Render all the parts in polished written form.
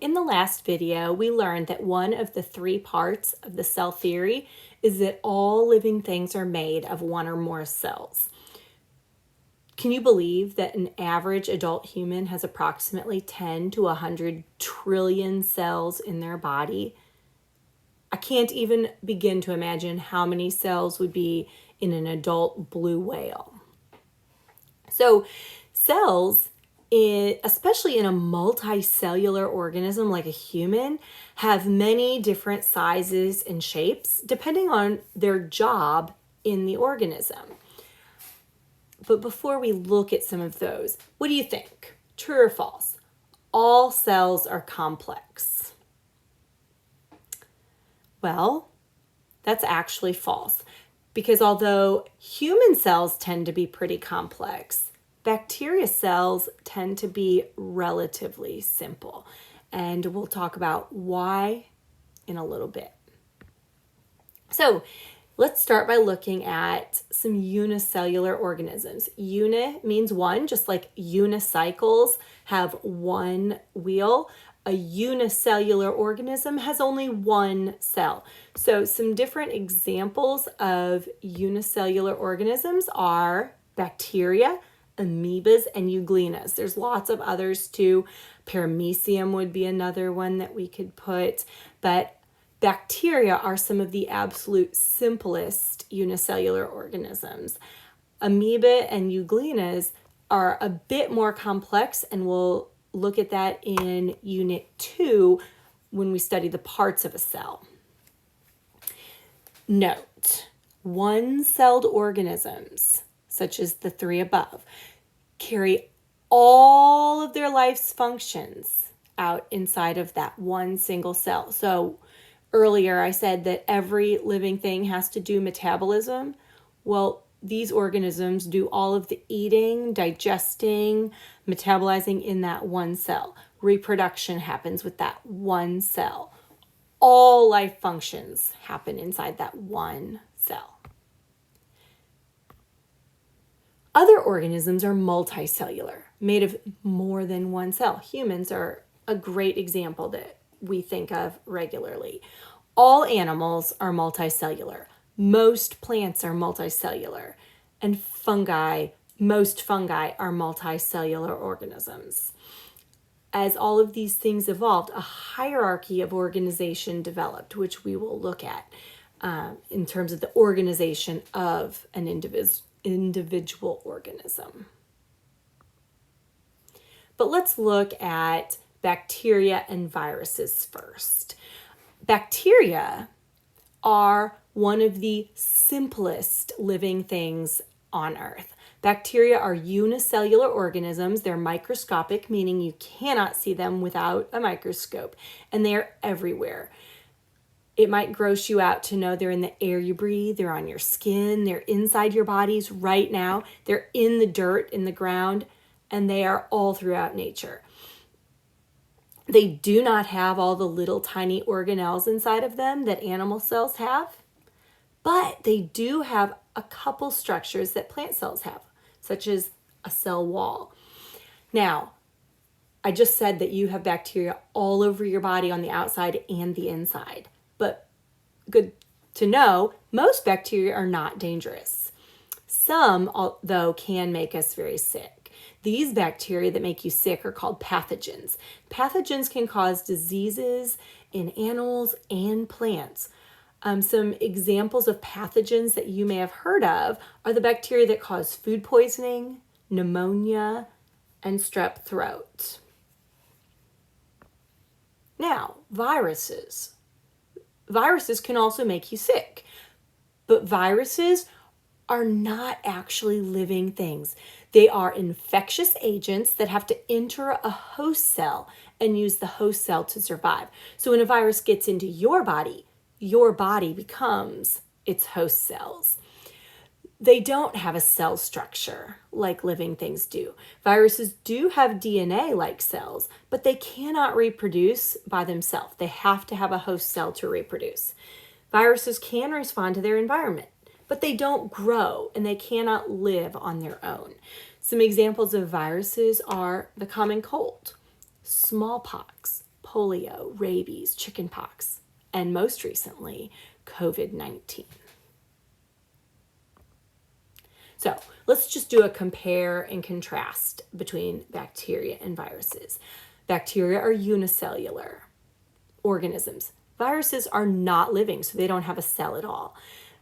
in the last video, we learned that one of the three parts of the cell theory is that all living things are made of one or more cells. Can you believe that an average adult human has approximately 10 to 100 trillion cells in their body? I can't even begin to imagine how many cells would be in an adult blue whale. So cells, especially in a multicellular organism like a human, have many different sizes and shapes depending on their job in the organism. But before we look at some of those, what do you think? True or false? All cells are complex. Well, that's actually false, because although human cells tend to be pretty complex, bacteria cells tend to be relatively simple. And we'll talk about why in a little bit. So let's start by looking at some unicellular organisms. Uni means one, just like unicycles have one wheel. A unicellular organism has only one cell. So some different examples of unicellular organisms are bacteria, amoebas, and euglenas. There's lots of others too. Paramecium would be another one that we could put, but bacteria are some of the absolute simplest unicellular organisms. Amoeba and euglenas are a bit more complex, and we'll look at that in Unit 2 when we study the parts of a cell. Note, one-celled organisms, such as the three above, carry all of their life's functions out inside of that one single cell. So earlier I said that every living thing has to do metabolism. Well, these organisms do all of the eating, digesting, metabolizing in that one cell. Reproduction happens with that one cell. All life functions happen inside that one cell. Other organisms are multicellular, made of more than one cell. Humans are a great example that we think of regularly. All animals are multicellular. Most plants are multicellular. And most fungi are multicellular organisms. As all of these things evolved, a hierarchy of organization developed, which we will look at in terms of the organization of an individual organism. But let's look at bacteria and viruses first. Bacteria are one of the simplest living things on Earth. Bacteria are unicellular organisms. They're microscopic, meaning you cannot see them without a microscope, and they are everywhere. It might gross you out to know they're in the air you breathe, they're on your skin, they're inside your bodies right now, they're in the dirt, in the ground, and they are all throughout nature. They do not have all the little tiny organelles inside of them that animal cells have, but they do have a couple structures that plant cells have, such as a cell wall. Now, I just said that you have bacteria all over your body on the outside and the inside. But good to know, most bacteria are not dangerous. Some, though, can make us very sick. These bacteria that make you sick are called pathogens. Pathogens can cause diseases in animals and plants. Some examples of pathogens that you may have heard of are the bacteria that cause food poisoning, pneumonia, and strep throat. Now, viruses. Viruses can also make you sick, but viruses are not actually living things. They are infectious agents that have to enter a host cell and use the host cell to survive. So when a virus gets into your body becomes its host cells. They don't have a cell structure like living things do. Viruses do have DNA like cells, but they cannot reproduce by themselves. They have to have a host cell to reproduce. Viruses can respond to their environment, but they don't grow and they cannot live on their own. Some examples of viruses are the common cold, smallpox, polio, rabies, chickenpox, and most recently, COVID-19. So let's just do a compare and contrast between bacteria and viruses. Bacteria are unicellular organisms. Viruses are not living, so they don't have a cell at all.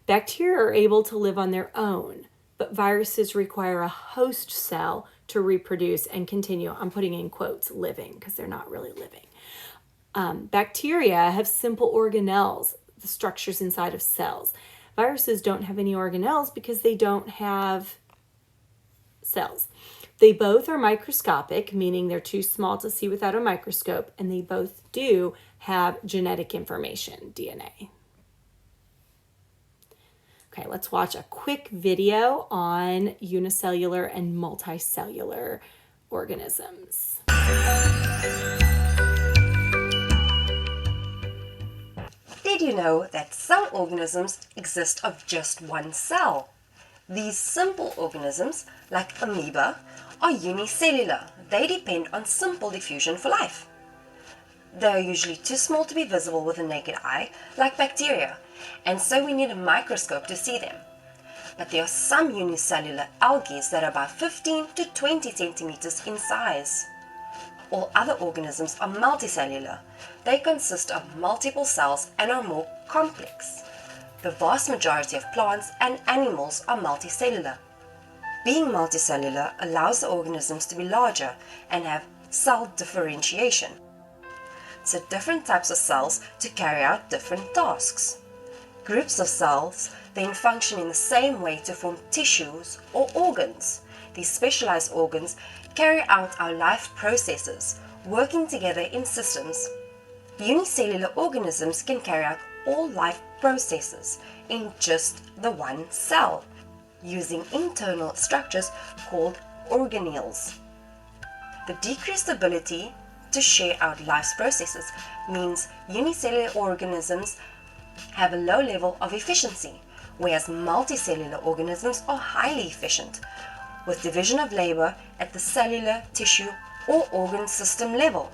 Bacteria are able to live on their own, but viruses require a host cell to reproduce and continue. I'm putting in quotes living because they're not really living. Bacteria have simple organelles, the structures inside of cells. Viruses don't have any organelles because they don't have cells. They both are microscopic, meaning they're too small to see without a microscope, and they both do have genetic information, DNA. Okay, let's watch a quick video on unicellular and multicellular organisms. Did you know that some organisms exist of just one cell? These simple organisms, like amoeba, are unicellular. They depend on simple diffusion for life. They are usually too small to be visible with the naked eye, like bacteria, and so we need a microscope to see them. But there are some unicellular algae that are about 15 to 20 centimeters in size. All other organisms are multicellular. They consist of multiple cells and are more complex. The vast majority of plants and animals are multicellular. Being multicellular allows the organisms to be larger and have cell differentiation. So different types of cells to carry out different tasks. Groups of cells then function in the same way to form tissues or organs. These specialized organs carry out our life processes, working together in systems. Unicellular organisms can carry out all life processes in just the one cell, using internal structures called organelles. The decreased ability to share out life's processes means unicellular organisms have a low level of efficiency, whereas multicellular organisms are highly efficient, with division of labor at the cellular, tissue, or organ system level.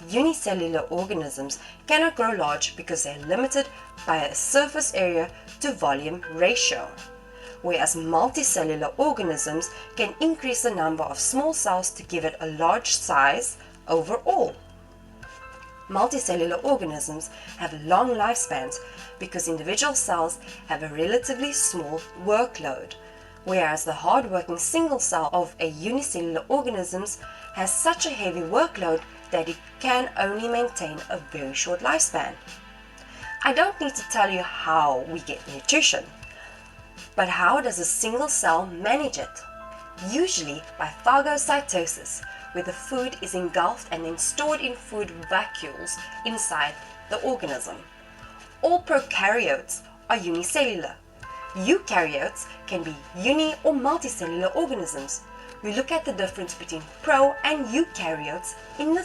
Unicellular organisms cannot grow large because they are limited by a surface area to volume ratio, whereas multicellular organisms can increase the number of small cells to give it a large size overall. Multicellular organisms have long lifespans because individual cells have a relatively small workload, whereas the hard-working single cell of a unicellular organism has such a heavy workload that it can only maintain a very short lifespan. I don't need to tell you how we get nutrition, but how does a single cell manage it? Usually by phagocytosis, where the food is engulfed and then stored in food vacuoles inside the organism. All prokaryotes are unicellular. Eukaryotes can be uni or multicellular organisms. We look at the difference between pro and eukaryotes in this